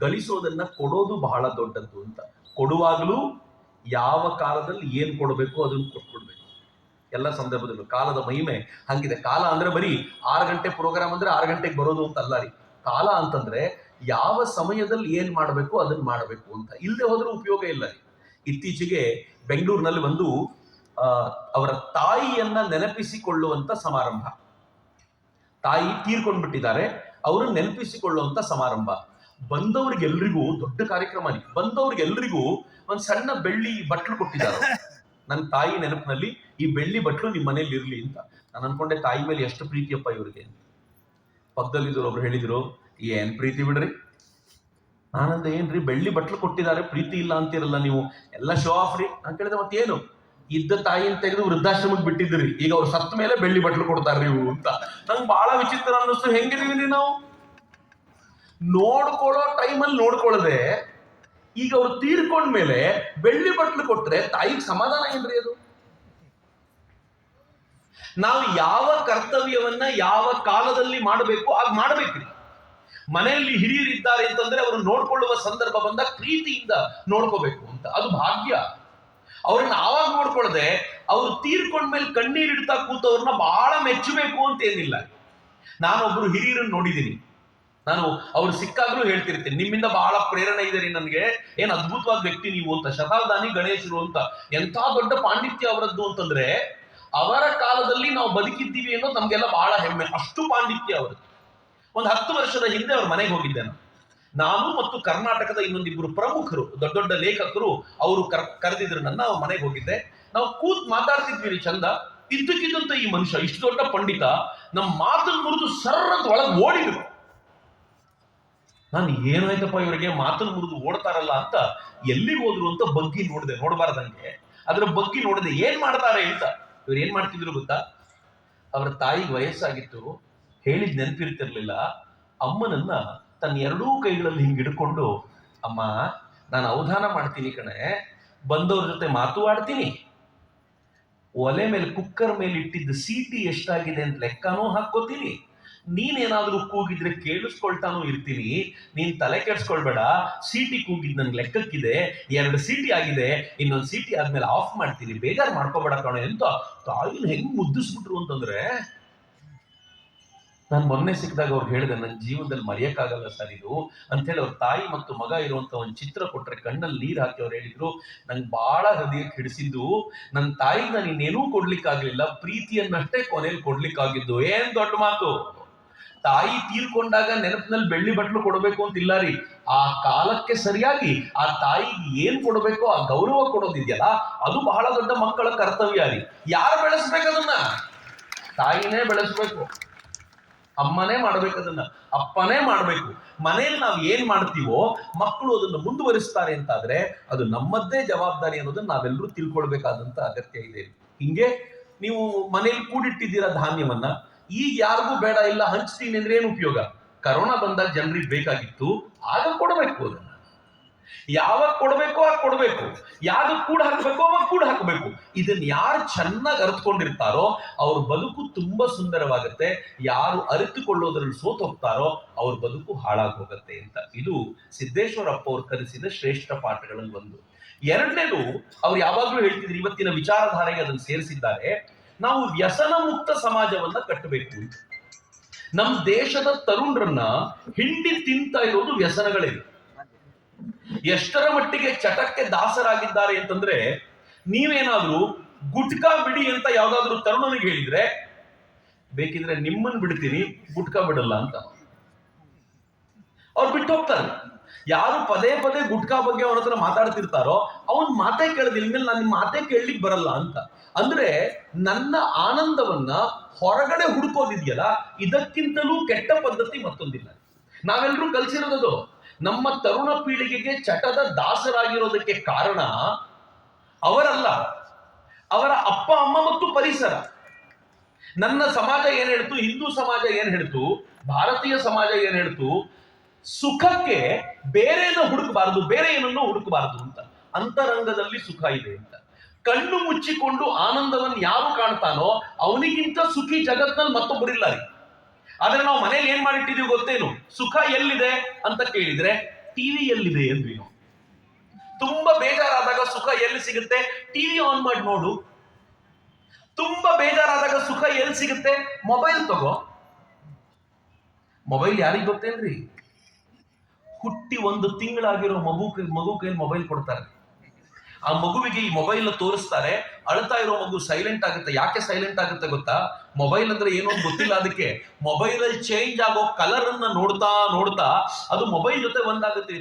ಗಳಿಸೋದನ್ನ ಕೊಡೋದು ಬಹಳ ದೊಡ್ಡದ್ದು ಅಂತ. ಕೊಡುವಾಗಲೂ ಯಾವ ಕಾಲದಲ್ಲಿ ಏನ್ ಕೊಡಬೇಕು ಅದನ್ನು ಕೊಟ್ಬಿಡ್ಬೇಕು ಎಲ್ಲ ಸಂದರ್ಭದಲ್ಲೂ. ಕಾಲದ ಮಹಿಮೆ ಹಂಗಿದೆ. ಕಾಲ ಅಂದ್ರೆ ಬರೀ 6 ಗಂಟೆ ಪ್ರೋಗ್ರಾಮ್ ಅಂದ್ರೆ 6 ಗಂಟೆಗೆ ಬರೋದು ಅಂತ ಅಲ್ಲ ರೀ. ಕಾಲ ಅಂತಂದ್ರೆ ಯಾವ ಸಮಯದಲ್ಲಿ ಏನ್ ಮಾಡಬೇಕು ಅದನ್ನ ಮಾಡಬೇಕು ಅಂತ. ಇಲ್ಲದೆ ಹೋದ್ರೆ ಉಪಯೋಗ ಇಲ್ಲ ರೀ. ಇತ್ತೀಚೆಗೆ ಬೆಂಗಳೂರಿನಲ್ಲಿ ಒಂದು ಅವರ ತಾಯಿಯನ್ನ ನೆನಪಿಸಿಕೊಳ್ಳುವಂತ ಸಮಾರಂಭ. ತಾಯಿ ತೀರ್ಕೊಂಡ್ಬಿಟ್ಟಿದ್ದಾರೆ, ಅವರು ನೆನಪಿಸಿಕೊಳ್ಳುವಂತ ಸಮಾರಂಭ. ಬಂದವ್ರಿಗೆಲ್ರಿಗೂ ದೊಡ್ಡ ಕಾರ್ಯಕ್ರಮ. ಬಂದವ್ರಿಗೆಲ್ರಿಗೂ ಒಂದ್ ಸಣ್ಣ ಬೆಳ್ಳಿ ಬಟ್ಲು ಕೊಟ್ಟಿದ್ದಾರೆ. ನನ್ನ ತಾಯಿ ನೆನಪಿನಲ್ಲಿ ಈ ಬೆಳ್ಳಿ ಬಟ್ಲು ನಿಮ್ ಮನೇಲಿ ಇರ್ಲಿ ಅಂತ. ನಾನು ಅನ್ಕೊಂಡೆ, ತಾಯಿ ಮೇಲೆ ಎಷ್ಟು ಪ್ರೀತಿಯಪ್ಪ ಇವ್ರಿಗೆ. ಪಕ್ಕದಲ್ಲಿದ್ರು ಒಬ್ರು ಹೇಳಿದ್ರು, ಏನ್ ಪ್ರೀತಿ ಬಿಡ್ರಿ. ನಾನಂದ, ಏನ್ರಿ ಬೆಳ್ಳಿ ಬಟ್ಲು ಕೊಟ್ಟಿದ್ದಾರೆ ಪ್ರೀತಿ ಇಲ್ಲ ಅಂತಿರಲ್ಲ ನೀವು, ಎಲ್ಲ ಶೋ ಆಫ್ ರೀ ಅಂತ ಕೇಳಿದೆ. ಮತ್ತೇನು, ಇದ್ದ ತಾಯಿನ ತೆಗೆದು ವೃದ್ಧಾಶ್ರಮಕ್ಕೆ ಬಿಟ್ಟಿದ್ರಿ, ಈಗ ಅವ್ರು ಸತ್ತ ಮೇಲೆ ಬೆಳ್ಳಿ ಬಟ್ಲು ಕೊಡ್ತಾರ್ರಿ ಇವು ಅಂತ. ನಂಗೆ ಬಹಳ ವಿಚಿತ್ರ ಅನ್ನಿಸ್ತು. ಹೆಂಗಿದೀವಿ ನಾವು? ನೋಡ್ಕೊಳ್ಳೋ ಟೈಮಲ್ಲಿ ನೋಡ್ಕೊಳ್ಳದೆ, ಈಗ ಅವ್ರು ತೀರ್ಕೊಂಡ್ಮೇಲೆ ಬೆಳ್ಳಿ ಬಟ್ಲು ಕೊಟ್ರೆ ತಾಯಿಗೆ ಸಮಾಧಾನ ಏನ್ರಿ ಅದು? ನಾವು ಯಾವ ಕರ್ತವ್ಯವನ್ನ ಯಾವ ಕಾಲದಲ್ಲಿ ಮಾಡಬೇಕು ಆಗ ಮಾಡ್ಬೇಕ್ರಿ. ಮನೆಯಲ್ಲಿ ಹಿರಿಯರಿದ್ದಾರೆ ಅಂತಂದ್ರೆ ಅವರು ನೋಡ್ಕೊಳ್ಳುವ ಸಂದರ್ಭ ಬಂದಾಗ ಪ್ರೀತಿಯಿಂದ ನೋಡ್ಕೋಬೇಕು ಅಂತ, ಅದು ಭಾಗ್ಯ. ಅವ್ರನ್ನ ಆವಾಗ ನೋಡ್ಕೊಳ್ಳದೆ ಅವ್ರು ತೀರ್ಕೊಂಡ್ಮೇಲೆ ಕಣ್ಣೀರಿಡ್ತಾ ಕೂತವ್ರನ್ನ ಬಹಳ ಮೆಚ್ಚಬೇಕು ಅಂತ ಏನಿಲ್ಲ. ನಾನೊಬ್ರು ಹಿರಿಯರನ್ನು ನೋಡಿದ್ದೀನಿ, ನಾನು ಅವ್ರು ಸಿಕ್ಕಾಗ್ಲೂ ಹೇಳ್ತಿರ್ತೀನಿ, ನಿಮ್ಮಿಂದ ಬಹಳ ಪ್ರೇರಣೆ ಇದೆ ರೀ ನನಗೆ, ಏನ್ ಅದ್ಭುತವಾದ ವ್ಯಕ್ತಿ ನೀವು ಅಂತ. ಶತಾವಧಾನಿ ಗಣೇಶರು ಅಂತ, ಎಂಥ ದೊಡ್ಡ ಪಾಂಡಿತ್ಯ ಅವರದ್ದು ಅಂತಂದ್ರೆ ಅವರ ಕಾಲದಲ್ಲಿ ನಾವು ಬದುಕಿದ್ದೀವಿ ಅನ್ನೋದು ನಮ್ಗೆಲ್ಲ ಬಹಳ ಹೆಮ್ಮೆ, ಅಷ್ಟು ಪಾಂಡಿತ್ಯ ಅವರದ್ದು. ಒಂದು 10 ವರ್ಷದ ಹಿಂದೆ ಅವ್ರ ಮನೆಗೆ ಹೋಗಿದ್ದೆ ನಾನು ಮತ್ತು ಕರ್ನಾಟಕದ ಇನ್ನೊಂದಿಬ್ಬರು ಪ್ರಮುಖರು, ದೊಡ್ಡ ದೊಡ್ಡ ಲೇಖಕರು, ಅವರು ಕರೆದಿದ್ರು ನನ್ನ. ಅವ್ರ ಮನೆಗೆ ಹೋಗಿದ್ದೆ. ನಾವು ಕೂತ್ ಮಾತಾಡ್ತಿದ್ವಿ ಚಂದ. ಇದ್ದಕ್ಕಿದ್ದಂತ ಈ ಮನುಷ್ಯ ಇಷ್ಟು ದೊಡ್ಡ ಪಂಡಿತ ನಮ್ಮ ಮಾತನ್ನು ಮುರಿದು ಸರ್ರಂತ ಒಳಗೆ ಓಡಿದ್ರು. ನಾನು ಏನಾಯ್ತಪ್ಪ ಇವರಿಗೆ ಮಾತನ್ನು ಮುರಿದು ಓಡ್ತಾರಲ್ಲ ಅಂತ ಎಲ್ಲಿಗೆ ಹೋದ್ರು ಅಂತ ಬಗ್ಗಿ ನೋಡಿದೆ, ನೋಡಬಾರ್ದಂಗೆ. ಅದ್ರ ಬಗ್ಗಿ ನೋಡಿದೆ, ಏನ್ ಮಾಡ್ತಾರೆ ಅಂತ. ಇವ್ರು ಏನ್ ಮಾಡ್ತಿದ್ರು ಗೊತ್ತಾ? ಅವರ ತಾಯಿಗೆ ವಯಸ್ಸಾಗಿತ್ತು, ಹೇಳಿದ್ ನೆನಪಿರ್ತಿರ್ಲಿಲ್ಲ. ಅಮ್ಮನನ್ನ ತನ್ನ ಎರಡೂ ಕೈಗಳಲ್ಲಿ ಹಿಂಗೆ ಹಿಡ್ಕೊಂಡು, ಅಮ್ಮ ನಾನು ಅವಧಾನ ಮಾಡ್ತೀನಿ ಕಣೆ, ಬಂದವ್ರ ಜೊತೆ ಮಾತು ಆಡ್ತೀನಿ, ಒಲೆ ಮೇಲೆ ಕುಕ್ಕರ್ ಮೇಲೆ ಇಟ್ಟಿದ್ದ ಸೀಟಿ ಎಷ್ಟಾಗಿದೆ ಅಂತ ಲೆಕ್ಕನೂ ಹಾಕೋತೀನಿ, ನೀನೇನಾದ್ರೂ ಕೂಗಿದ್ರೆ ಕೇಳಿಸ್ಕೊಳ್ತಾನೂ ಇರ್ತೀನಿ, ನೀನ್ ತಲೆ ಕೆಡ್ಸ್ಕೊಳ್ಬೇಡ, ಸೀಟಿ ಕೂಗಿದ್ ನನ್ ಲೆಕ್ಕಕ್ಕಿದೆ, 2 ಸೀಟಿ ಆಗಿದೆ, ಇನ್ನೊಂದು ಸೀಟಿ ಆದ್ಮೇಲೆ ಆಫ್ ಮಾಡ್ತೀನಿ, ಬೇಜಾರು ಮಾಡ್ಕೋಬೇಡ ಕಣೆ ಅಂತ ತಾಯಿನ ಹೆಂಗ್ ಮುದ್ದಿಸ್ಬಿಟ್ರು ಅಂತಂದ್ರೆ, ನಾನು ಮೊನ್ನೆ ಸಿಕ್ಕಿದಾಗ ಅವ್ರು ಹೇಳಿದೆ, ನನ್ನ ಜೀವನದಲ್ಲಿ ಮರೆಯಕ್ಕಾಗಲ್ಲ ಸರ್ ಇದು ಅಂತ ಹೇಳಿ. ಅವ್ರ ತಾಯಿ ಮತ್ತು ಮಗ ಇರುವಂತ ಒಂದು ಚಿತ್ರ ಕೊಟ್ರೆ ಕಣ್ಣಲ್ಲಿ ನೀರು ಹಾಕಿ ಅವ್ರು ಹೇಳಿದ್ರು, ನಂಗೆ ಬಹಳ ಹೃದಯಕ್ಕೆ ಹಿಡಿಸಿದ್ದು, ನನ್ನ ತಾಯಿಗೆ ನಾನು ಇನ್ನೇನೂ ಕೊಡ್ಲಿಕ್ಕಾಗ್ಲಿಲ್ಲ, ಪ್ರೀತಿಯನ್ನಷ್ಟೇ ಕೊನೆಯಲ್ಲಿ ಕೊಡ್ಲಿಕ್ಕಾಗಿದ್ದು. ಏನ್ ದೊಡ್ಡ ಮಾತು! ತಾಯಿ ತೀರ್ಕೊಂಡಾಗ ನೆನಪಿನಲ್ಲಿ ಬೆಳ್ಳಿ ಬಟ್ಲು ಕೊಡಬೇಕು ಅಂತಿಲ್ಲ ರೀ, ಆ ಕಾಲಕ್ಕೆ ಸರಿಯಾಗಿ ಆ ತಾಯಿಗೆ ಏನ್ ಕೊಡಬೇಕೋ ಆ ಗೌರವ ಕೊಡೋದಿದೆಯಲ್ಲ, ಅದು ಬಹಳ ದೊಡ್ಡ ಮಕ್ಕಳ ಕರ್ತವ್ಯ ರೀ. ಯಾರು ಬೆಳೆಸ್ಬೇಕು ಅದನ್ನ? ತಾಯಿನೇ ಬೆಳೆಸ್ಬೇಕು, ಅಮ್ಮನೇ ಮಾಡ್ಬೇಕದನ್ನ, ಅಪ್ಪನೇ ಮಾಡ್ಬೇಕು. ಮನೇಲಿ ನಾವು ಏನ್ ಮಾಡ್ತೀವೋ ಮಕ್ಕಳು ಅದನ್ನು ಮುಂದುವರಿಸ್ತಾರೆ ಅಂತಾದ್ರೆ ಅದು ನಮ್ಮದ್ದೇ ಜವಾಬ್ದಾರಿ ಅನ್ನೋದನ್ನ ನಾವೆಲ್ಲರೂ ತಿಳ್ಕೊಳ್ಬೇಕಾದಂತ ಅಗತ್ಯ ಇದೆ. ಹಿಂಗೆ ನೀವು ಮನೇಲಿ ಕೂಡಿಟ್ಟಿದ್ದೀರಾ ಧಾನ್ಯವನ್ನ, ಈಗ ಯಾರಿಗೂ ಬೇಡ ಇಲ್ಲ ಹಂಚ್ತೀನಿ ಅಂದ್ರೆ ಏನು ಉಪಯೋಗ? ಕರೋನಾ ಬಂದಾಗ ಜನರಿಗೆ ಬೇಕಾಗಿತ್ತು, ಆಗ ಕೊಡಬೇಕು ಅದನ್ನ. ಯಾವಾಗ ಕೊಡಬೇಕೋ ಆಗ ಕೊಡಬೇಕು, ಯಾವಾಗ ಕೂಡ ಹಾಕಬೇಕೋ ಅವಾಗ ಕೂಡ ಹಾಕಬೇಕು. ಇದನ್ನ ಯಾರು ಚೆನ್ನಾಗಿ ಅರಿತುಕೊಂಡಿರ್ತಾರೋ ಅವ್ರ ಬದುಕು ತುಂಬಾ ಸುಂದರವಾಗುತ್ತೆ, ಯಾರು ಅರಿತುಕೊಳ್ಳೋದ್ರಲ್ಲಿ ಸೋತು ಹೋಗ್ತಾರೋ ಅವ್ರ ಬದುಕು ಹಾಳಾಗಿ ಹೋಗುತ್ತೆ ಅಂತ. ಇದು ಸಿದ್ದೇಶ್ವರಪ್ಪ ಅವ್ರು ಕಲಿಸಿದ ಶ್ರೇಷ್ಠ ಪಾಠಗಳಲ್ಲಿ ಒಂದು. ಎರಡನೇದು, ಅವ್ರು ಯಾವಾಗ್ಲೂ ಹೇಳ್ತಿದ್ರು, ಇವತ್ತಿನ ವಿಚಾರಧಾರೆಗೆ ಅದನ್ನು ಸೇರಿಸಿದ್ದಾರೆ, ನಾವು ವ್ಯಸನ ಮುಕ್ತ ಸಮಾಜವನ್ನ ಕಟ್ಟಬೇಕು ಅಂತ. ನಮ್ಮ ದೇಶದ ತರುಣರನ್ನ ಹಿಂಡಿ ತಿಂತ ಇರೋದು ವ್ಯಸನಗಳೇ. ಎಷ್ಟರ ಮಟ್ಟಿಗೆ ಚಟಕ್ಕೆ ದಾಸರಾಗಿದ್ದಾರೆ ಅಂತಂದ್ರೆ, ನೀವೇನಾದ್ರೂ ಗುಟ್ಕಾ ಬಿಡಿ ಅಂತ ಯಾವ್ದಾದ್ರು ತರುಣನಿಗೆ ಹೇಳಿದ್ರೆ, ಬೇಕಿದ್ರೆ ನಿಮ್ಮನ್ ಬಿಡ್ತೀನಿ ಗುಟ್ಕಾ ಬಿಡಲ್ಲ ಅಂತ ಅವ್ರು ಬಿಟ್ಟು ಹೋಗ್ತಾರೆ. ಯಾರು ಪದೇ ಪದೇ ಗುಟ್ಕಾ ಬಗ್ಗೆ ಅವನ ಹತ್ರ ಮಾತಾಡ್ತಿರ್ತಾರೋ ಅವನ್ ಮಾತೇ ಕೇಳದಿಲ್ಲ, ಇನ್ಮೇಲೆ ನಾನು ನಿಮ್ಮ ಮಾತೇ ಕೇಳಲಿಕ್ಕೆ ಬರಲ್ಲ ಅಂತ. ಅಂದ್ರೆ ನನ್ನ ಆನಂದವನ್ನ ಹೊರಗಡೆ ಹುಡುಕೋದಿದೆಯಲ್ಲ, ಇದಕ್ಕಿಂತಲೂ ಕೆಟ್ಟ ಪದ್ಧತಿ ಮತ್ತೊಂದಿಲ್ಲ. ನಾವೆಲ್ಲರೂ ಕಲಿಸಿರೋದು, ನಮ್ಮ ತರುಣ ಪೀಳಿಗೆಗೆ ಚಟದ ದಾಸರಾಗಿರೋದಕ್ಕೆ ಕಾರಣ ಅವರಲ್ಲ, ಅವರ ಅಪ್ಪ ಅಮ್ಮ ಮತ್ತು ಪರಿಸರ. ನನ್ನ ಸಮಾಜ ಏನ್ ಹೇಳ್ತು, ಹಿಂದೂ ಸಮಾಜ ಏನ್ ಹೇಳ್ತು, ಭಾರತೀಯ ಸಮಾಜ ಏನ್ ಹೇಳ್ತು, ಸುಖಕ್ಕೆ ಬೇರೆಯನ್ನು ಹುಡುಕಬಾರದು, ಬೇರೆ ಏನನ್ನು ಹುಡುಕಬಾರದು ಅಂತ. ಅಂತರಂಗದಲ್ಲಿ ಸುಖ ಇದೆ ಅಂತ. ಕಣ್ಣು ಮುಚ್ಚಿಕೊಂಡು ಆನಂದವನ್ನು ಯಾರು ಕಾಣ್ತಾನೋ ಅವನಿಗಿಂತ ಸುಖಿ ಜಗತ್ನಲ್ಲಿ ಮತ್ತೊಬ್ಬರಿಲ್ಲ ರೀ. ಆದ್ರೆ ನಾವು ಮನೇಲಿ ಏನ್ ಮಾಡಿಟ್ಟಿದೀವಿ ಗೊತ್ತೇನು? ಸುಖ ಎಲ್ಲಿದೆ ಅಂತ ಕೇಳಿದ್ರೆ ಟಿವಿ ಎಲ್ಲಿದೆ ಅಂದ್ವಿ ನಾವು. ತುಂಬಾ ಬೇಜಾರಾದಾಗ ಸುಖ ಎಲ್ಲಿ ಸಿಗುತ್ತೆ? ಟಿವಿ ಆನ್ ಮಾಡಿ ನೋಡು. ತುಂಬಾ ಬೇಜಾರಾದಾಗ ಸುಖ ಎಲ್ಲಿ ಸಿಗುತ್ತೆ? ಮೊಬೈಲ್ ತಗೋ. ಮೊಬೈಲ್ ಯಾರಿಗೆ ಗೊತ್ತೇನ್ರಿ? ಹುಟ್ಟಿ 1 ತಿಂಗಳಾಗಿರೋ ಮಗು ಕೈಯಲ್ಲಿ ಮೊಬೈಲ್ ಕೊಡ್ತಾರೆ. ಆ ಮಗುವಿಗೆ ಈ ಮೊಬೈಲ್ ತೋರಿಸ್ತಾರೆ, ಅಳ್ತಾ ಇರೋ ಮಗು ಸೈಲೆಂಟ್ ಆಗುತ್ತೆ. ಯಾಕೆ ಸೈಲೆಂಟ್ ಆಗುತ್ತೆ ಗೊತ್ತಾ? ಮೊಬೈಲ್ ಅಂದ್ರೆ ಏನೋ ಗೊತ್ತಿಲ್ಲ ಅದಕ್ಕೆ. ಮೊಬೈಲ್ ಅಲ್ಲಿ ಚೇಂಜ್ ಆಗೋ ಕಲರ್ ಅನ್ನ ನೋಡ್ತಾ ನೋಡ್ತಾ ಅದು ಮೊಬೈಲ್ ಜೊತೆ ಒಂದಾಗುತ್ತೆ.